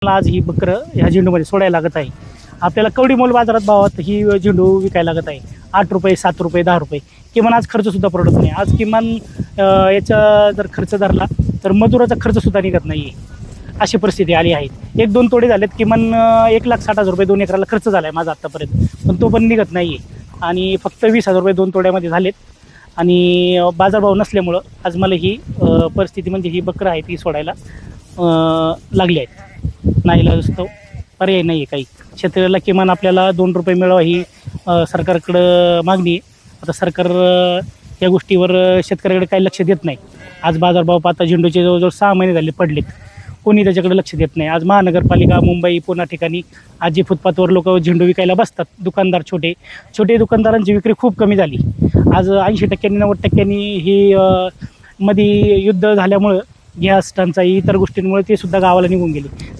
मला आज ही बकरं ह्या झेंडूमध्ये सोडायला लागत आहे. आपल्याला कवडी मोल बाजारात भावात ही झेंडू विकायला लागत आहे 8 रुपये 7 रुपये 10 रुपये. किमान आज खर्चसुद्धा परवडत नाही. आज किमान याचा जर खर्च धरला तर मजुराचा खर्चसुद्धा निघत नाही आहे, अशी परिस्थिती आली आहे. 1-2 तोडे झालेत, किमान 1,60,000 रुपये 2 एकराला खर्च झाला आहे माझा आत्तापर्यंत, पण तो पण निघत नाही आहे. आणि फक्त 20,000 रुपये 2 तोड्यामध्ये झालेत. आणि बाजारभाव नसल्यामुळं आज मला ही परिस्थिती म्हणजे ही बकरं आहे ती सोडायला लागली आहेत. नाहीला असतो पर्याय नाही आहे काही. शेतकऱ्याला किमान आपल्याला 2 रुपये मिळावा ही सरकारकडं मागणी आहे. आता सरकार या गोष्टीवर शेतकऱ्याकडे काही लक्ष देत नाही. आज बाजारभाव पाहता झेंडूचे जवळजवळ 6 महिने झाले पडलेत, कोणी त्याच्याकडे लक्ष देत नाही. आज महानगरपालिका मुंबई पुणे ठिकाणी आज जे फुटपाथवर लोक झेंडू विकायला बसतात, दुकानदार छोटे दुकानदारांची विक्री खूप कमी झाली. आज 80% 90% ही मध्ये युद्ध झाल्यामुळं गॅस टंचाई इतर गोष्टींमुळे ते सुद्धा गावाला निघून गेले.